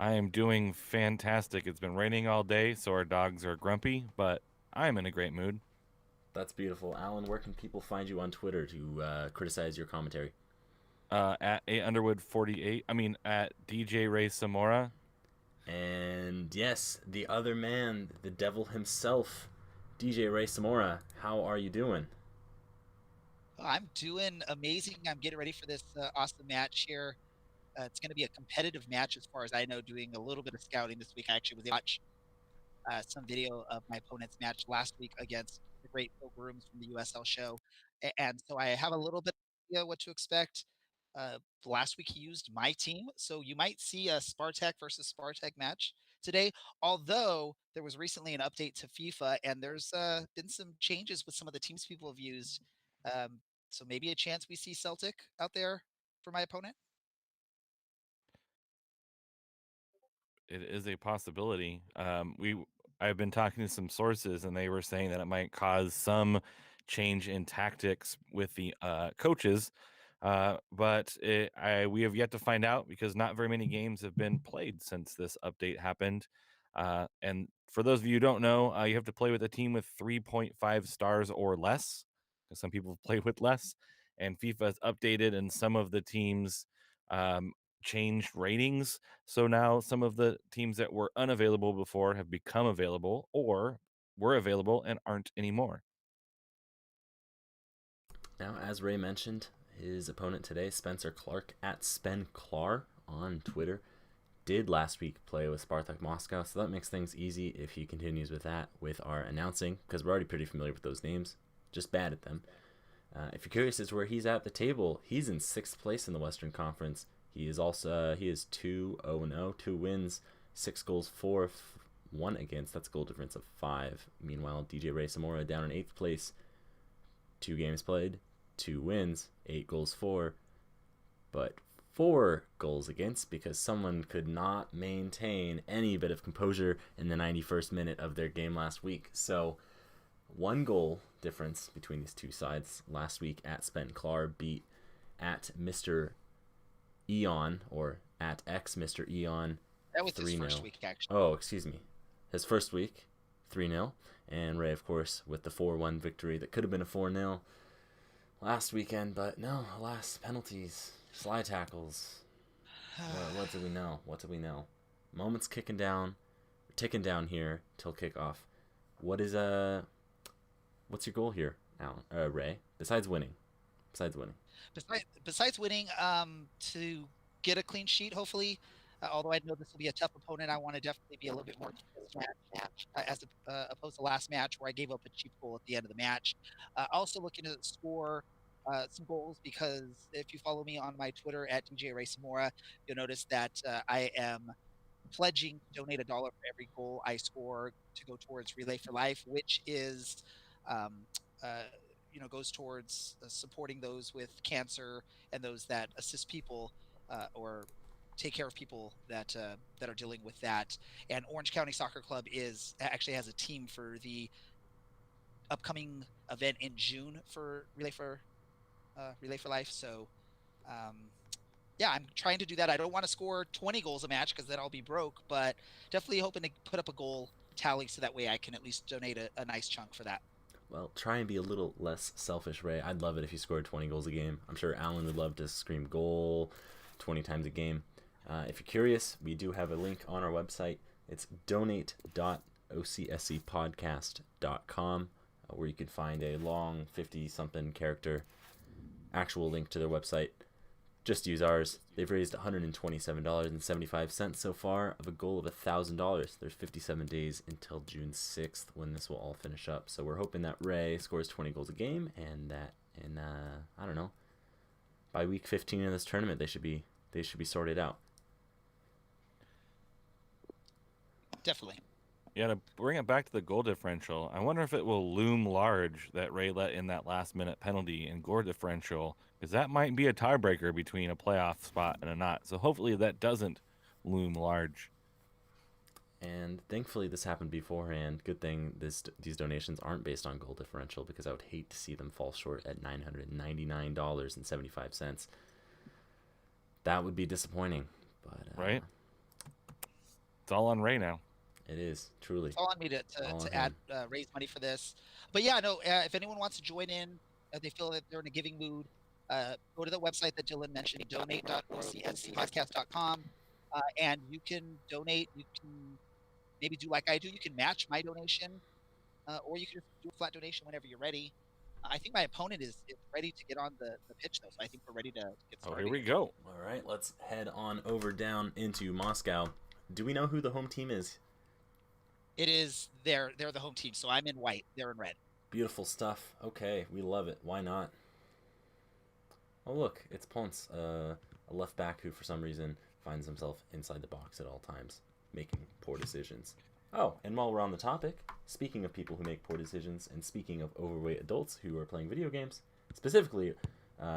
I am doing fantastic. It's been raining all day, so our dogs are grumpy, but I am in a great mood. That's beautiful. Alan, where can people find you on Twitter to criticize your commentary? At A Underwood 48, at DJ Ray Samora. And yes, the other man, the devil himself, DJ Ray Samora. How are you doing? I'm doing amazing. I'm getting ready for this awesome match here. It's going to be a competitive match, as far as I know. Doing a little bit of scouting this week, I actually was able to watch some video of my opponent's match last week against the great Phil Grooms from the USL show, and so I have a little bit of idea what to expect. Uh, Last week he used my team, so you might see a Spartak versus Spartak match today. Although there was recently an update to FIFA, and there's been some changes with some of the teams people have used. Um, so maybe a chance we see Celtic out there for my opponent. It is a possibility. I've been talking to some sources, and they were saying that it might cause some change in tactics with the coaches. We have yet to find out because not very many games have been played since this update happened. And for those of you who don't know, you have to play with a team with 3.5 stars or less, because some people play with less. And FIFA has updated, and some of the teams um, changed ratings. So now some of the teams that were unavailable before have become available or were available and aren't anymore. Now, as Ray mentioned, his opponent today, Spencer Clark at Spenclar on Twitter, did last week play with Spartak Moscow, so that makes things easy if he continues with that with our announcing, because we're already pretty familiar with those names, just bad at them. If you're curious as to where he's at the table, he's in sixth place in the Western Conference. He is 2-0-0, 2 wins, 6 goals for, 1 against. That's a goal difference of 5. Meanwhile, DJ Ray Samora down in eighth place, 2 games played, 2 wins, 8 goals for, but 4 goals against because someone could not maintain any bit of composure in the 91st minute of their game last week. So 1 goal difference between these two sides. Last week at Spenclar beat at Mr. Eon, or at X Mr. Eon, That was his 3 first 0. week, actually. Oh, excuse me. His first week, 3-0. And Ray, of course, with the 4-1 victory that could have been a 4-0 last weekend, but no, alas, penalties, slide tackles. What do we know? What do we know? Moments ticking down here till kickoff. What is what's your goal here, Alan? Ray? Besides winning. Besides winning, to get a clean sheet, hopefully. Although I know this will be a tough opponent, I want to definitely be a little bit more match, as opposed to last match where I gave up a cheap goal at the end of the match. Also looking to score some goals, because if you follow me on my Twitter at DJ Ray Samora, you'll notice that I am pledging to donate $1 for every goal I score to go towards Relay for Life, which is um, uh, goes towards supporting those with cancer and those that assist people or take care of people that are dealing with that. And Orange County Soccer Club is actually has a team for the upcoming event in June for Relay for Life. So um, yeah, I'm trying to do that. I don't want to score 20 goals a match because then I'll be broke, but definitely hoping to put up a goal tally so that way I can at least donate a nice chunk for that. Well, try and be a little less selfish, Ray. I'd love it if you scored 20 goals a game. I'm sure Alan would love to scream goal 20 times a game. If you're curious, we do have a link on our website. It's donate.ocscpodcast.com, where you can find a long 50 something character actual link to their website. Just use ours. They've raised $127.75 so far of a goal of $1,000. There's 57 days until June 6th when this will all finish up. So we're hoping that Ray scores 20 goals a game, and that in I don't know, by week 15 of this tournament they should be sorted out. Definitely. Yeah, to bring it back to the goal differential, I wonder if it will loom large that Ray let in that last minute penalty and goal differential, because that might be a tiebreaker between a playoff spot and a not. So hopefully that doesn't loom large. And thankfully this happened beforehand. Good thing these donations aren't based on goal differential, because I would hate to see them fall short at $999.75. That would be disappointing. But Right? It's all on Ray now. It is, truly. It's all on me to add raise money for this. But yeah, no, if anyone wants to join in, they feel that they're in a giving mood, go to the website that Dylan mentioned, donate.ocspodcast.com, and you can donate. You can maybe do like I do. You can match my donation, or you can just do a flat donation whenever you're ready. I think my opponent is ready to get on the pitch, though, so I think we're ready to get started. Oh, here we go. All right, let's head on over down into Moscow. Do we know who the home team is? It is they're the home team, so I'm in white. They're in red. Beautiful stuff. Okay, we love it. Why not? Oh, look, it's Ponce, a left back who, for some reason, finds himself inside the box at all times, making poor decisions. Oh, and while we're on the topic, speaking of people who make poor decisions, and speaking of overweight adults who are playing video games, specifically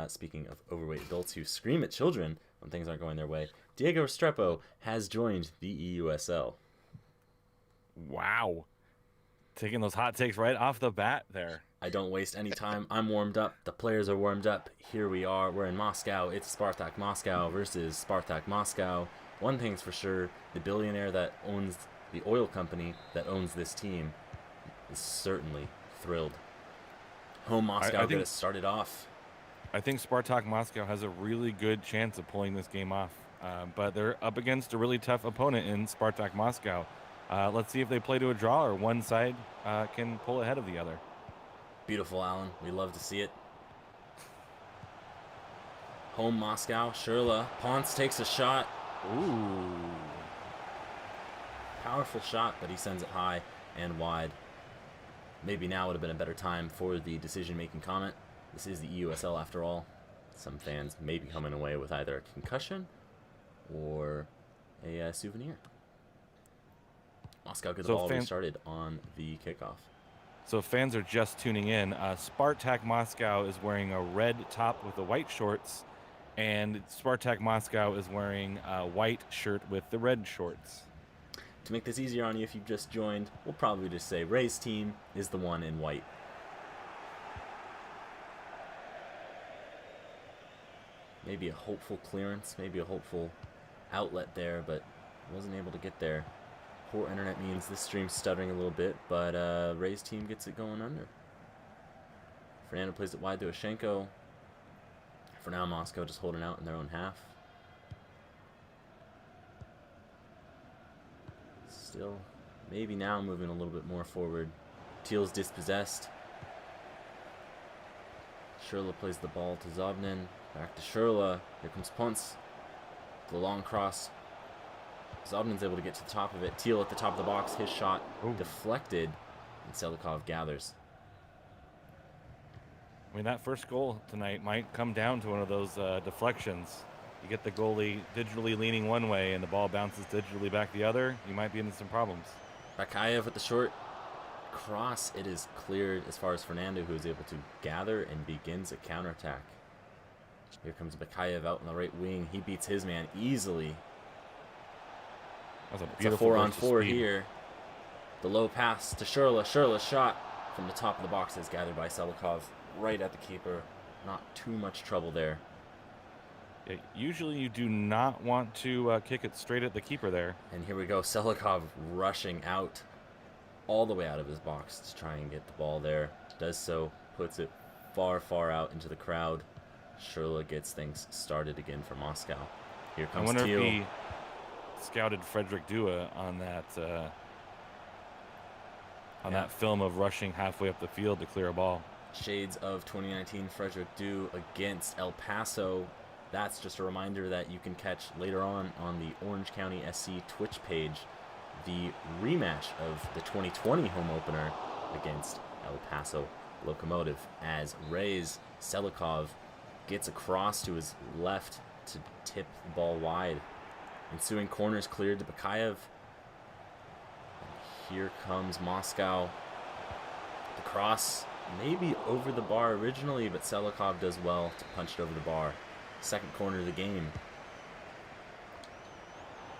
speaking of overweight adults who scream at children when things aren't going their way, Diego Restrepo has joined the eUSL. Wow. Taking those hot takes right off the bat there. I don't waste any time. I'm warmed up. The players are warmed up. Here we are. We're in Moscow. It's Spartak Moscow versus Spartak Moscow. One thing's for sure, the billionaire that owns the oil company that owns this team is certainly thrilled. Home Moscow got us started off. I think Spartak Moscow has a really good chance of pulling this game off. But they're up against a really tough opponent in Spartak Moscow. Let's see if they play to a draw or one side can pull ahead of the other. Beautiful, Alan. We love to see it. Home Moscow. Shurla. Ponce takes a shot. Ooh. Powerful shot, but he sends it high and wide. Maybe now would have been a better time for the decision-making comment. This is the eUSL after all. Some fans may be coming away with either a concussion or a souvenir. Moscow gets the ball restarted on the kickoff. So fans are just tuning in. Spartak Moscow is wearing a red top with the white shorts, and Spartak Moscow is wearing a white shirt with the red shorts. To make this easier on you, if you've just joined, we'll probably just say Ray's team is the one in white. Maybe a hopeful clearance, maybe a hopeful outlet there, but wasn't able to get there. Poor internet means this stream's stuttering a little bit, but Ray's team gets it going under. Fernando plays it wide to Ashenko. For now, Moscow just holding out in their own half. Still, maybe now moving a little bit more forward. Teal's dispossessed. Shurla plays the ball to Zobnin. Back to Shurla. Here comes Ponce. The long cross. Zobnin's able to get to the top of it. Teal at the top of the box. His shot deflected, and Selikov gathers. I mean, that first goal tonight might come down to one of those deflections. You get the goalie digitally leaning one way and the ball bounces digitally back the other, you might be into some problems. Bakayev with the short cross. It is cleared as far as Fernando, who is able to gather and begins a counterattack. Here comes Bakayev out on the right wing. He beats his man easily. That's a It's beautiful 4-on-4 here. The low pass to Shurla. Shurla's shot from the top of the box is gathered by Selikov right at the keeper. Not too much trouble there. Yeah, usually you do not want to kick it straight at the keeper there. And here we go. Selikov rushing out all the way out of his box to try and get the ball there. Does so. Puts it far, far out into the crowd. Shurla gets things started again for Moscow. Here comes Teal. I wonder if he scouted Frederick Dua on that that film of rushing halfway up the field to clear a ball. Shades of 2019 Frederick Dua against El Paso. That's just a reminder that you can catch later on the Orange County SC Twitch page the rematch of the 2020 home opener against El Paso Locomotive, as Ray's Selikov gets across to his left to tip the ball wide. Ensuing corners cleared to Bakayev. And here comes Moscow. The cross maybe over the bar originally, but Selikov does well to punch it over the bar. Second corner of the game.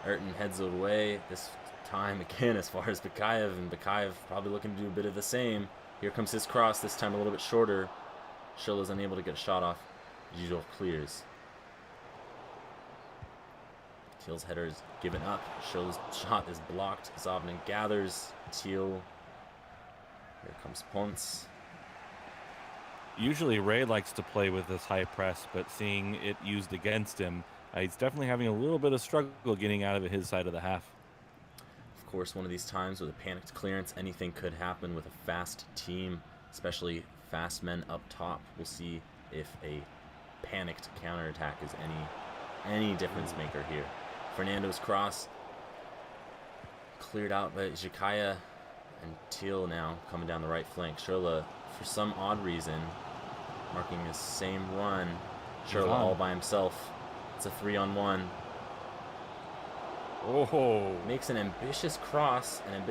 Ayrton heads it away, this time again as far as Bakayev, and Bakayev probably looking to do a bit of the same. Here comes his cross, this time a little bit shorter. Shurla's unable to get a shot off. Zhizhov clears. Teal's header is given up. Schürrle's shot is blocked. Zobnin gathers. Teal. Here comes Ponce. Usually Ray likes to play with this high press, but seeing it used against him, he's definitely having a little bit of struggle getting out of his side of the half. Of course, one of these times with a panicked clearance, anything could happen with a fast team, especially fast men up top. We'll see if a panicked counterattack is any difference maker here. Fernando's cross cleared out by Zhikaya, and Teal now coming down the right flank. Schürrle, for some odd reason, marking his same run. Schürrle all by himself. It's a 3-on-1. Oh, Makes an ambitious cross, an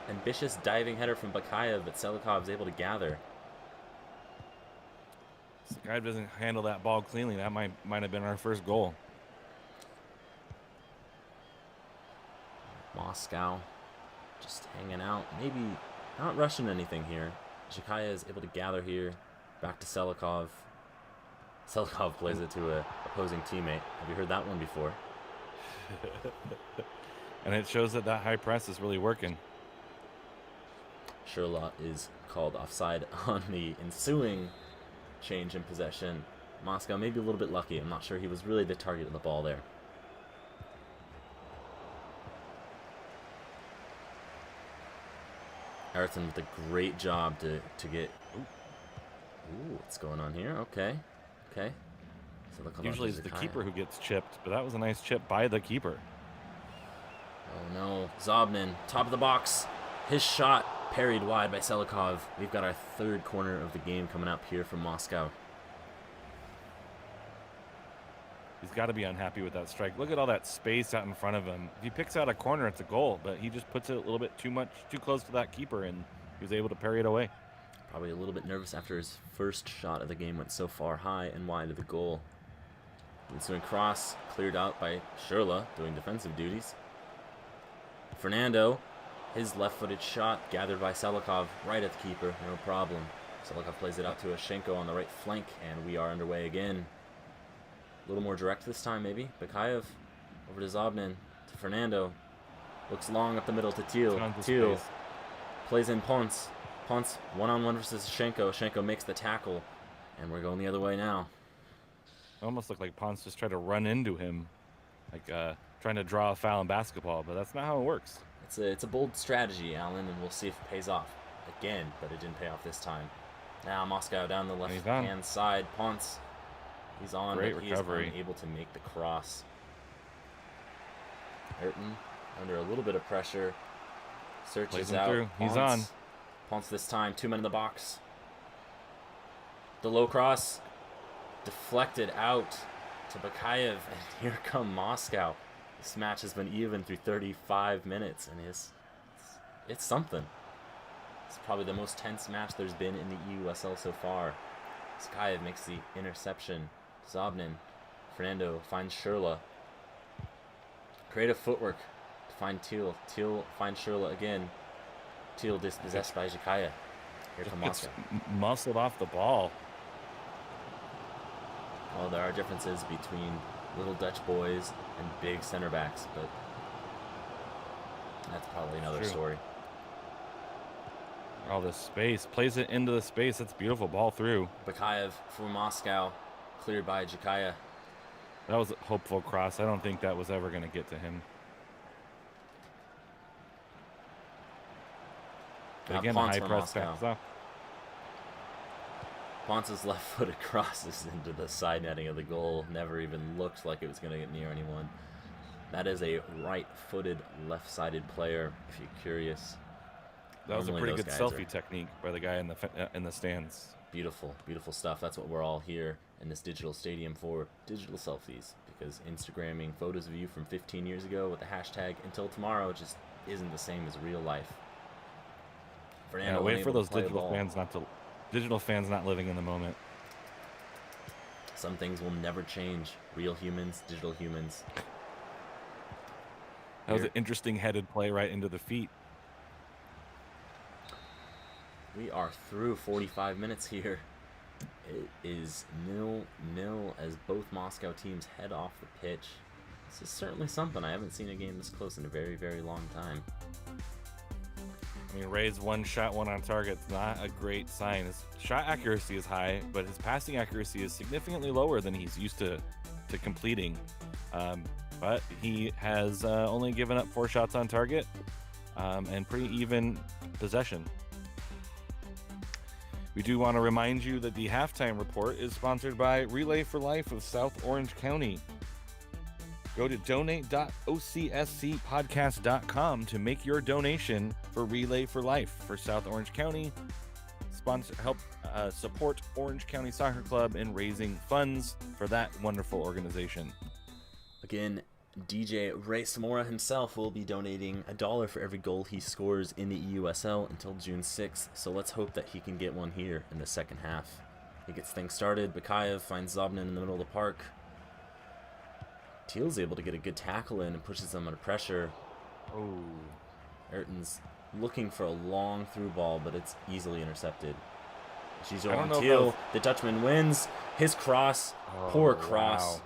ambitious diving header from Bakayev, but Selikov's able to gather. Sakayev doesn't handle that ball cleanly. That might have been our first goal. Moscow just hanging out, maybe not rushing anything here. Zhikaya is able to gather here. Back to Selikov. Selikov plays it to a opposing teammate. Have you heard that one before? And it shows that high press is really working. Schürrle is called offside on the ensuing change in possession. Moscow maybe a little bit lucky. I'm not sure he was really the target of the ball there. Ayrton with a great job to get... Ooh, what's going on here? Okay. So usually it's the keeper who gets chipped, but that was a nice chip by the keeper. Oh no, Zobnin, top of the box. His shot parried wide by Selikov. We've got our third corner of the game coming up here from Moscow. He's got to be unhappy with that strike. Look at all that space out in front of him. If he picks out a corner, it's a goal, but he just puts it a little bit too close to that keeper, and he was able to parry it away. Probably a little bit nervous after his first shot of the game went so far high and wide of the goal. Ensuing cross, cleared out by Schürrle, doing defensive duties. Fernando, his left-footed shot, gathered by Selikov, right at the keeper, no problem. Selikov plays it out to Ashenko on the right flank, and we are underway again. A little more direct this time, maybe. Bakayev over to Zobnin, to Fernando. Looks long up the middle to Teal. Teal plays in Ponce. Ponce one-on-one versus Ashenko. Ashenko makes the tackle, and we're going the other way now. It almost looked like Ponce just tried to run into him, like trying to draw a foul in basketball, but that's not how it works. It's a bold strategy, Alan, and we'll see if it pays off again, but it didn't pay off this time. Now Moscow down the left-hand side. Ponce, he's on, great but recovery. He's unable to make the cross. Ayrton under a little bit of pressure. Searches out. Through. Ponce. He's on. Ponce this time, 2 men in the box. The low cross deflected out to Bakayev, and here come Moscow. This match has been even through 35 minutes, and it's something. It's probably the most tense match there's been in the eUSL so far. Bakayev makes the interception. Zobnin, Fernando finds Schürrle. Creative footwork to find Teal. Teal finds Schürrle again. Teal dispossessed by Zhikaya. Here from Moscow. Muscled off the ball. Well, there are differences between little Dutch boys and big center backs, but that's probably another story. All this space. Plays it into the space. That's beautiful. Ball through. Bakayev for Moscow. Cleared by Zhikaya. That was a hopeful cross. I don't think that was ever going to get to him. But again, Ponce high for press Moscow. backs off. Ponce's left-footed crosses into the side netting of the goal. Never even looked like it was going to get near anyone. That is a right-footed, left-sided player, if you're curious. That was a pretty good selfie technique by the guy in the stands. Beautiful, beautiful stuff. That's what we're all here in this digital stadium for, digital selfies. Because Instagramming photos of you from 15 years ago with the hashtag until tomorrow just isn't the same as real life. Yeah, wait for those digital fans not living in the moment. Some things will never change. Real humans, digital humans. That was an interesting headed play right into the feet. We are through 45 minutes here. It is 0-0 as both Moscow teams head off the pitch. This is certainly something. I haven't seen a game this close in a very, very long time. I mean, Ray's one shot, one on target is not a great sign. His shot accuracy is high, but his passing accuracy is significantly lower than he's used to completing. But he has only given up 4 shots on target and pretty even possession. We do want to remind you that the halftime report is sponsored by Relay for Life of South Orange County. Go to donate.ocscpodcast.com to make your donation for Relay for Life for South Orange County. Help support Orange County Soccer Club in raising funds for that wonderful organization. Again, DJ Ray Samora himself will be donating $1 for every goal he scores in the eUSL until June 6th, so let's hope that he can get one here in the second half. He gets things started. Bakayev finds Zobnin in the middle of the park. Teal's able to get a good tackle in and pushes them under pressure. Oh, Ayrton's looking for a long through ball, but it's easily intercepted. She's I don't on know if Teal. that The Dutchman wins. His cross. Poor cross. wow.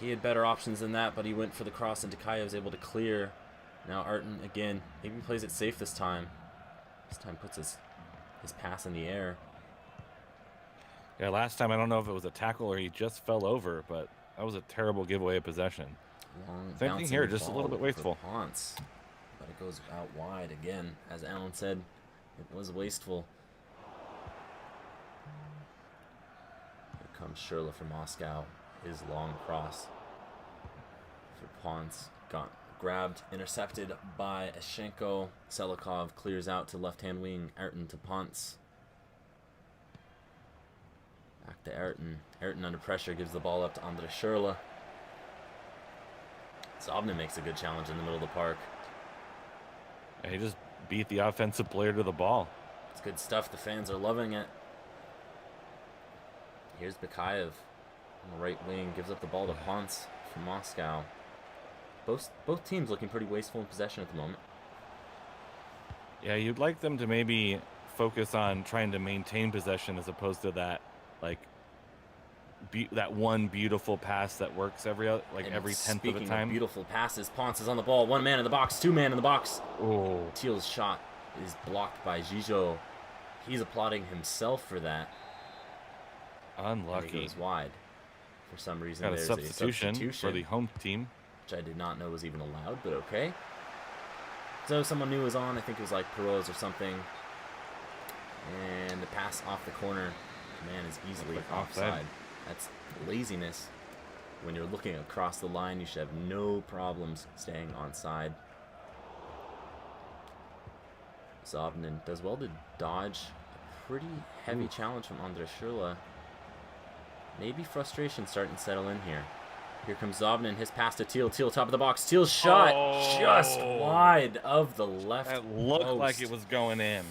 He had better options than that, but he went for the cross, and Takayev was able to clear. Now Ayrton, again, maybe plays it safe this time. This time puts his pass in the air. Yeah, last time I don't know if it was a tackle or he just fell over, but that was a terrible giveaway of possession. Long Same thing here, just a little bit wasteful. Ponce, but it goes out wide again. As Alan said, it was wasteful. Here comes Sherla from Moscow. His long cross for Ponce got grabbed, intercepted by Ashenko. Selikov clears out to left-hand wing. Ayrton to Ponce. Back to Ayrton. Ayrton under pressure gives the ball up to Andre Sherla. Zobnin makes a good challenge in the middle of the park. Yeah, he just beat the offensive player to the ball. It's good stuff. The fans are loving it. Here's Bakayev on the right wing. Gives up the ball to Ponce from Moscow. Both teams looking pretty wasteful in possession at the moment. Yeah, you'd like them to maybe focus on trying to maintain possession as opposed to that, like, that one beautiful pass that works every 10th of a Speaking time. of beautiful passes, Ponce is on the ball. 1 man in the box, 2 man in the box. Oh, Teal's shot is blocked by Gijo. He's applauding himself for that. And unlucky. he goes wide. For some reason, Got a there's substitution for the home team. which I did not know was even allowed, but okay. So someone new was on. I think it was like Perot's or something. And the pass off the corner. Man is easily Like offside. offside. That's laziness. When you're looking across the line, you should have no problems staying onside. Zobnin does well to dodge a pretty heavy challenge from Andre Sherla. Maybe frustration starting to settle in here. Here comes Zobnin, his pass to Teal. Teal top of the box. Teal's shot just wide of the left That looked post. like it was going in.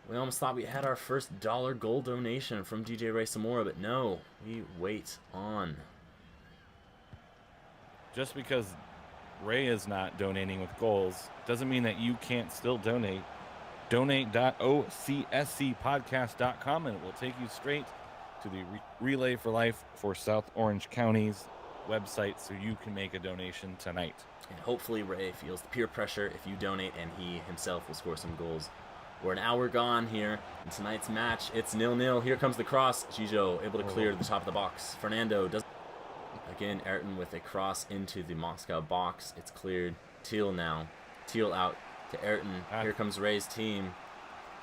We almost thought we had our first $1 goal donation from DJ Ray Samora, but no, we wait on. Just because Ray is not donating with goals doesn't mean that you can't still donate. Donate.ocscpodcast.com and it will take you straight to the Relay for Life for South Orange County's website so you can make a donation tonight. And hopefully Ray feels the peer pressure if you donate and he himself will score some goals. We're an hour gone here in tonight's match. It's 0-0. Here comes the cross. Gijo able to clear to the top of the box. Fernando does. Again, Ayrton with a cross into the Moscow box. It's cleared. Teal now. Teal out to Ayrton. Here comes Ray's team.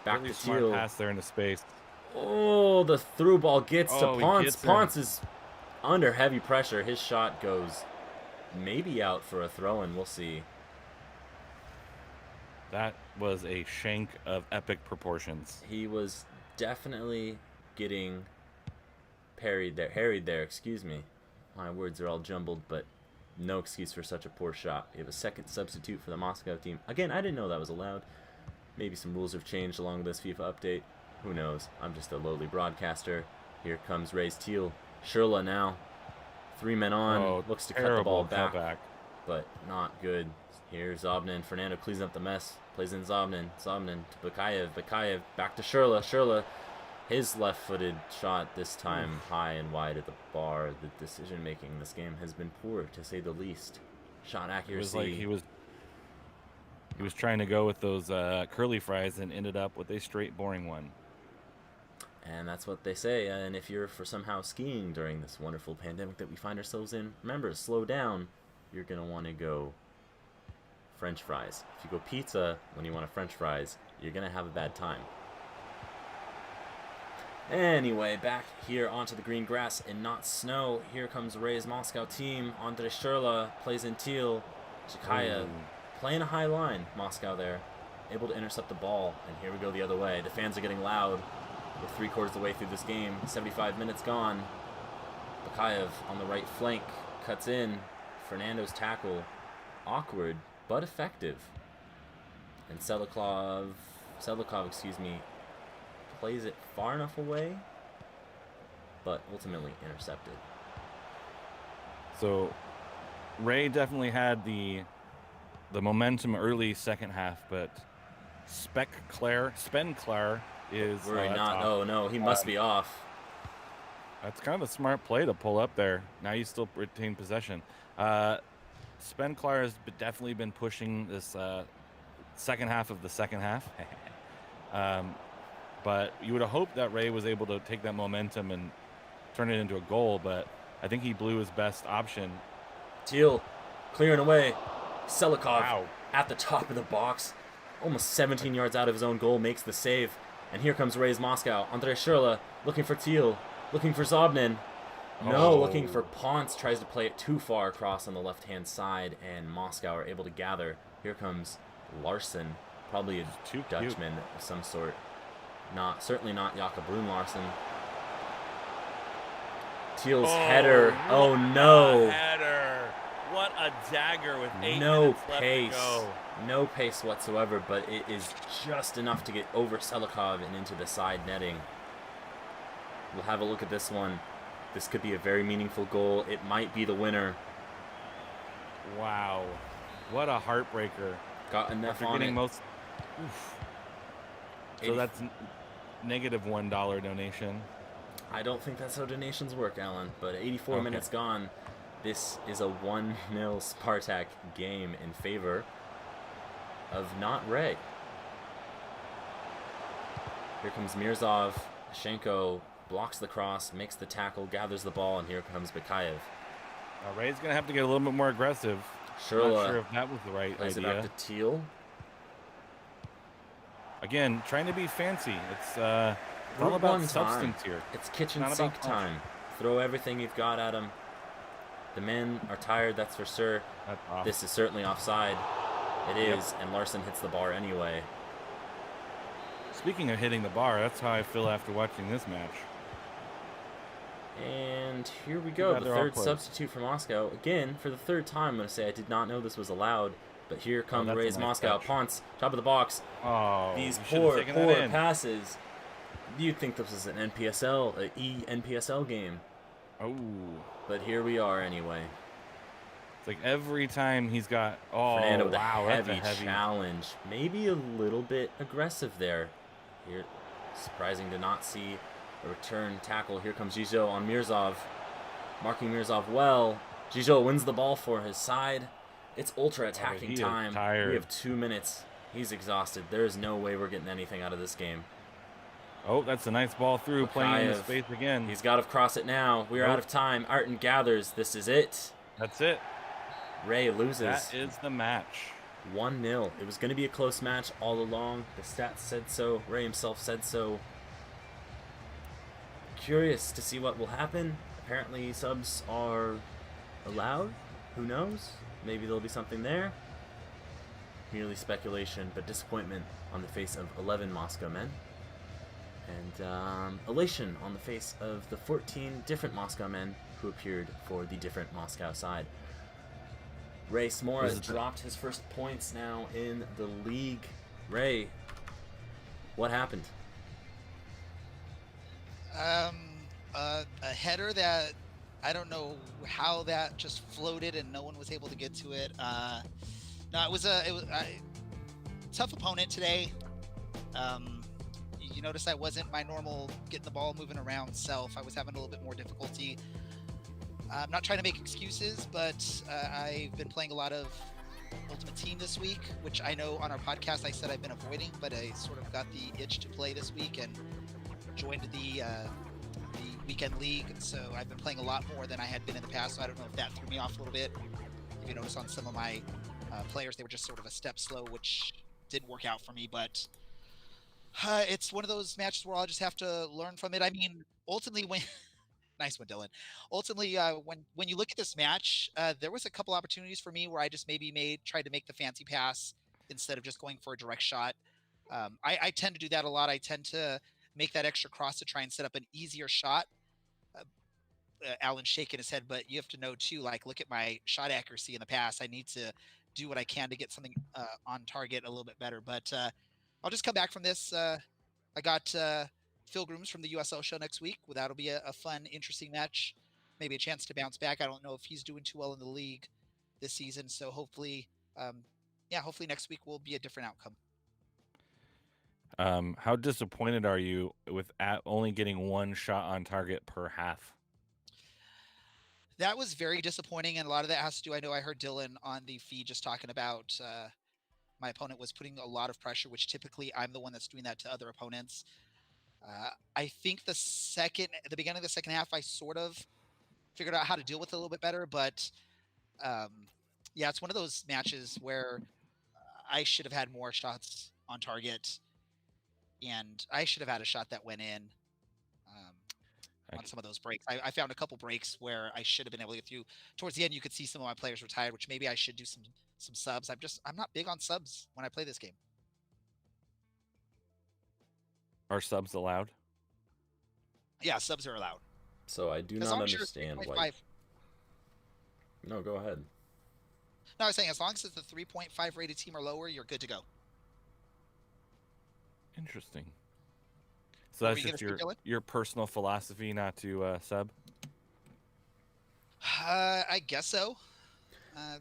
Back Really to smart Teal. pass there into space. Oh, the through ball gets to he Ponce. gets her. Ponce is under heavy pressure. His shot goes maybe out for a throw-in. We'll see. That was a shank of epic proportions. He was definitely getting harried there, excuse me. My words are all jumbled, but no excuse for such a poor shot. We have a second substitute for the Moscow team. Again, I didn't know that was allowed. Maybe some rules have changed along with this FIFA update. Who knows? I'm just a lowly broadcaster. Here comes Ray's Teal. Sherla now. 3 men on. Looks to cut the ball back, but not good. Here's Zobnin. Fernando cleans up the mess. Plays in Zobnin. Zobnin to Bakayev. Bakayev back to Sherla. Sherla His left-footed shot this time high and wide at the bar. The decision-making in this game has been poor, to say the least. Shot accuracy. It was like he was trying to go with those curly fries and ended up with a straight boring one. And that's what they say. And if you're for somehow skiing during this wonderful pandemic that we find ourselves in, remember, slow down. You're going to want to go French fries. If you go pizza when you want a French fries, you're going to have a bad time. Anyway, back here onto the green grass and not snow. Here comes Ray's Moscow team. Andrei Shurla plays in teal. Chikaya playing a high line. Moscow there, able to intercept the ball. And here we go the other way. The fans are getting loud. We're 3/4 of the way through this game. 75 minutes gone. Bakayev on the right flank cuts in. Fernando's tackle, awkward but effective. And Selikov, plays it far enough away, but ultimately intercepted. So Ray definitely had the momentum early second half, but Spenclar is Oh no, he must be off. That's kind of a smart play to pull up there. Now you still retain possession. Spenclar has definitely been pushing this second half of the second half. But you would have hoped that Ray was able to take that momentum and turn it into a goal, but I think he blew his best option. Teal clearing away. Selikov at the top of the box, almost 17 yards out of his own goal, makes the save. And here comes Ray's Moscow. Andrei Shurla looking for Teal, looking for Zobnin. No, looking for Ponce, tries to play it too far across on the left-hand side, and Moscow are able to gather. Here comes Larson, probably a Dutchman of some sort. Certainly not Jakob Brun Larson. Teal's header. Oh no! Header! What a dagger with 8 no minutes pace. left to go. No pace whatsoever, but it is just enough to get over Selikov and into the side netting. We'll have a look at this one. This could be a very meaningful goal. It might be the winner. Wow. What a heartbreaker. Got enough After on getting it. So that's negative $1 donation. I don't think that's how donations work, Alan, but 84 minutes gone. This is a 1-0 Spartak game in favor of not Ray. Here comes Mirzov. Shenko blocks the cross, makes the tackle, gathers the ball, and here comes Bakayev. Ray's going to have to get a little bit more aggressive. Shurla Not sure if that was the right plays idea. it back to Teal. Again, trying to be fancy. It's all about substance here. It's kitchen Not sink about time. Throw everything you've got at him. The men are tired, that's for sure. This is certainly offside. It is, and Larson hits the bar anyway. Speaking of hitting the bar, that's how I feel after watching this match. And here we go, the third substitute for Moscow. Again, for the third time, I'm going to say I did not know this was allowed. But here comes Ray's Moscow. Ponce, top of the box. Oh, these poor passes. You'd think this was an NPSL, NPSL game. Oh. But here we are anyway. It's like every time he's got... Oh, Fernando with wow, a heavy challenge. Maybe a little bit aggressive there. Here, surprising to not see a return tackle. Here comes Gijot on Mirzov. Marking Mirzov well. Gijot wins the ball for his side. It's ultra attacking time. We have 2 minutes. He's exhausted. There is no way we're getting anything out of this game. Oh, that's a nice ball through, playing in his face again. He's got to cross it now. We're out of time. Arton gathers. This is it. That's it. Ray loses. That is the match. 1-0. It was going to be a close match all along. The stats said so. Ray himself said so. Curious to see what will happen. Apparently subs are allowed. Who knows? Maybe there'll be something there. Merely speculation, but disappointment on the face of 11 Moscow men. And elation on the face of the 14 different Moscow men who appeared for the different Moscow side. Ray Smora has dropped his first points now in the league. Ray, what happened? A header that I don't know how that just floated and no one was able to get to it. No, it was a tough opponent today. You notice I wasn't my normal getting the ball moving around self. I was having a little bit more difficulty. I'm not trying to make excuses, but I've been playing a lot of Ultimate Team this week, which I know on our podcast I said I've been avoiding, but I sort of got the itch to play this week and joined the weekend league. So I've been playing a lot more than I had been in the past. So I don't know if that threw me off a little bit. If you notice on some of my players, they were just sort of a step slow, which didn't work out for me. But it's one of those matches where I'll just have to learn from it. I mean, ultimately, when nice one, Dylan. Ultimately, when you look at this match, there was a couple opportunities for me where I just maybe tried to make the fancy pass instead of just going for a direct shot. I tend to do that a lot. I tend to make that extra cross to try and set up an easier shot. Alan's shaking his head, but you have to know too, like, look at my shot accuracy in the past. I need to do what I can to get something on target a little bit better. But I'll just come back from this. I got Phil Grooms from the USL show next week. That'll be a fun, interesting match. Maybe a chance to bounce back. I don't know if he's doing too well in the league this season. So hopefully, hopefully next week will be a different outcome. How disappointed are you with only getting one shot on target per half? That was very disappointing, and a lot of that has to do. I know I heard Dylan on the feed just talking about my opponent was putting a lot of pressure, which typically I'm the one that's doing that to other opponents. I think the beginning of the second half, I sort of figured out how to deal with it a little bit better, but it's one of those matches where I should have had more shots on target, and I should have had a shot that went in on some of those breaks. I found a couple breaks where I should have been able to get through. Towards the end, you could see some of my players were tired, which maybe I should do some subs. I'm not big on subs when I play this game. Are subs allowed? Yeah, subs are allowed. So I do not understand why. No, go ahead. No, I was saying as long as it's a 3.5 rated team or lower, you're good to go. Interesting. So that's just your personal philosophy not to sub? I guess so.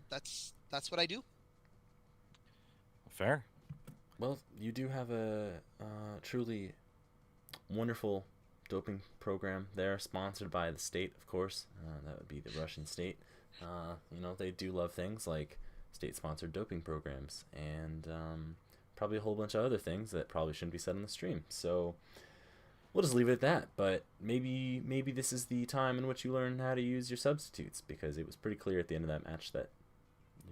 That's what I do. Fair. Well, you do have a truly wonderful doping program there, sponsored by the state, of course. That would be the Russian state. They do love things like state-sponsored doping programs and probably a whole bunch of other things that probably shouldn't be said on the stream. So we'll just leave it at that. But maybe this is the time in which you learn how to use your substitutes, because it was pretty clear at the end of that match that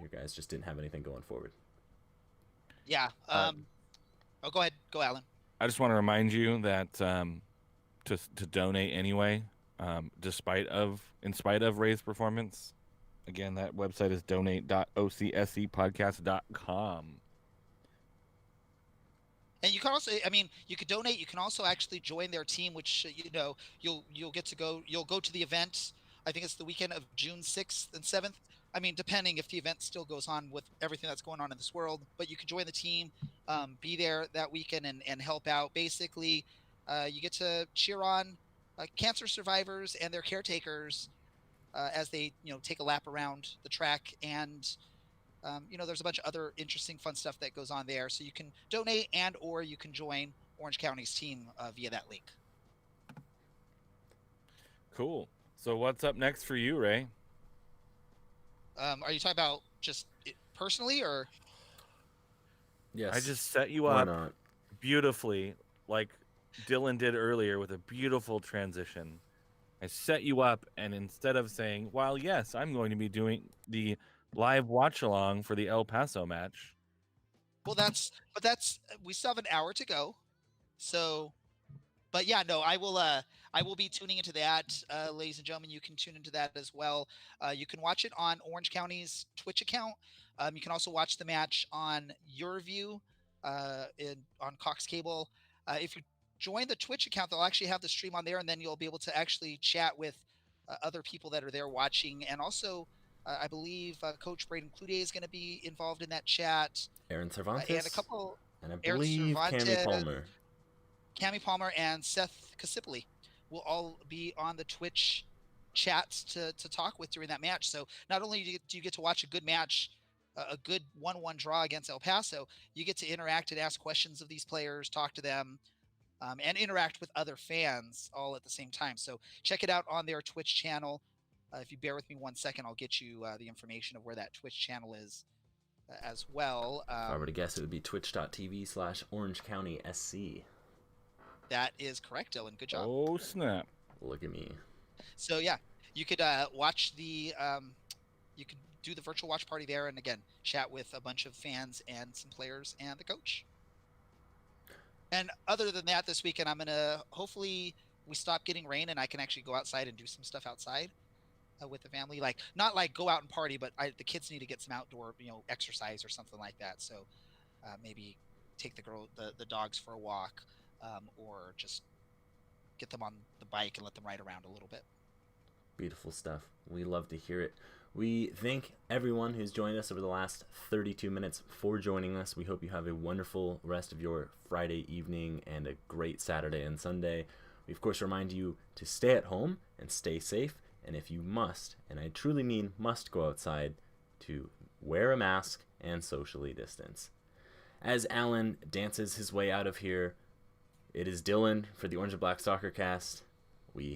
you guys just didn't have anything going forward. Yeah. Go ahead. Go, Alan. I just want to remind you that to donate anyway, in spite of Ray's performance. Again, that website is donate.ocsepodcast.com. And you can also, you could donate. You can also actually join their team, which you'll get to go. You'll go to the event. I think it's the weekend of June 6th and 7th. Depending if the event still goes on with everything that's going on in this world. But you can join the team, be there that weekend and help out. Basically, you get to cheer on cancer survivors and their caretakers as they take a lap around the track. And there's a bunch of other interesting, fun stuff that goes on there. So you can donate or you can join Orange County's team via that link. Cool. So what's up next for you, Ray? Are you talking about just personally, or? Yes. I just set you up beautifully, like Dylan did earlier with a beautiful transition. I set you up, and instead of saying, well, yes, I'm going to be doing the live watch along for the El Paso match. Well, we still have an hour to go. So, but yeah, no, I will be tuning into that, ladies and gentlemen. You can tune into that as well. You can watch it on Orange County's Twitch account. You can also watch the match on YourView on Cox Cable. If you join the Twitch account, they'll actually have the stream on there, and then you'll be able to actually chat with other people that are there watching. And also, I believe Coach Braden Cloutier is going to be involved in that chat. Aaron Cervantes. And a couple. And I believe Cami Palmer and Seth Kasipli will all be on the Twitch chats to talk with during that match. So not only do you get to watch a good match, a good 1-1 draw against El Paso, you get to interact and ask questions of these players, talk to them. and interact with other fans all at the same time. So check it out on their Twitch channel. If you bear with me 1 second, I'll get you the information of where that Twitch channel is as well. If I were to guess, it would be twitch.tv/Orange County SC. That is correct, Dylan. Good job. Oh, snap. Look at me. So yeah, you could watch the you could do the virtual watch party there, and again chat with a bunch of fans and some players and the coach. And other than that, this weekend I'm gonna hopefully we stop getting rain and I can actually go outside and do some stuff outside with the family. Like not like go out and party, but the kids need to get some outdoor exercise or something like that. So maybe take the dogs for a walk, or just get them on the bike and let them ride around a little bit. Beautiful stuff. We love to hear it. We thank everyone who's joined us over the last 32 minutes for joining us. We hope you have a wonderful rest of your Friday evening and a great Saturday and Sunday. We, of course, remind you to stay at home and stay safe. And if you must, and I truly mean must go outside, to wear a mask and socially distance. As Alan dances his way out of here, it is Dylan for the Orange Black SoccerCast. We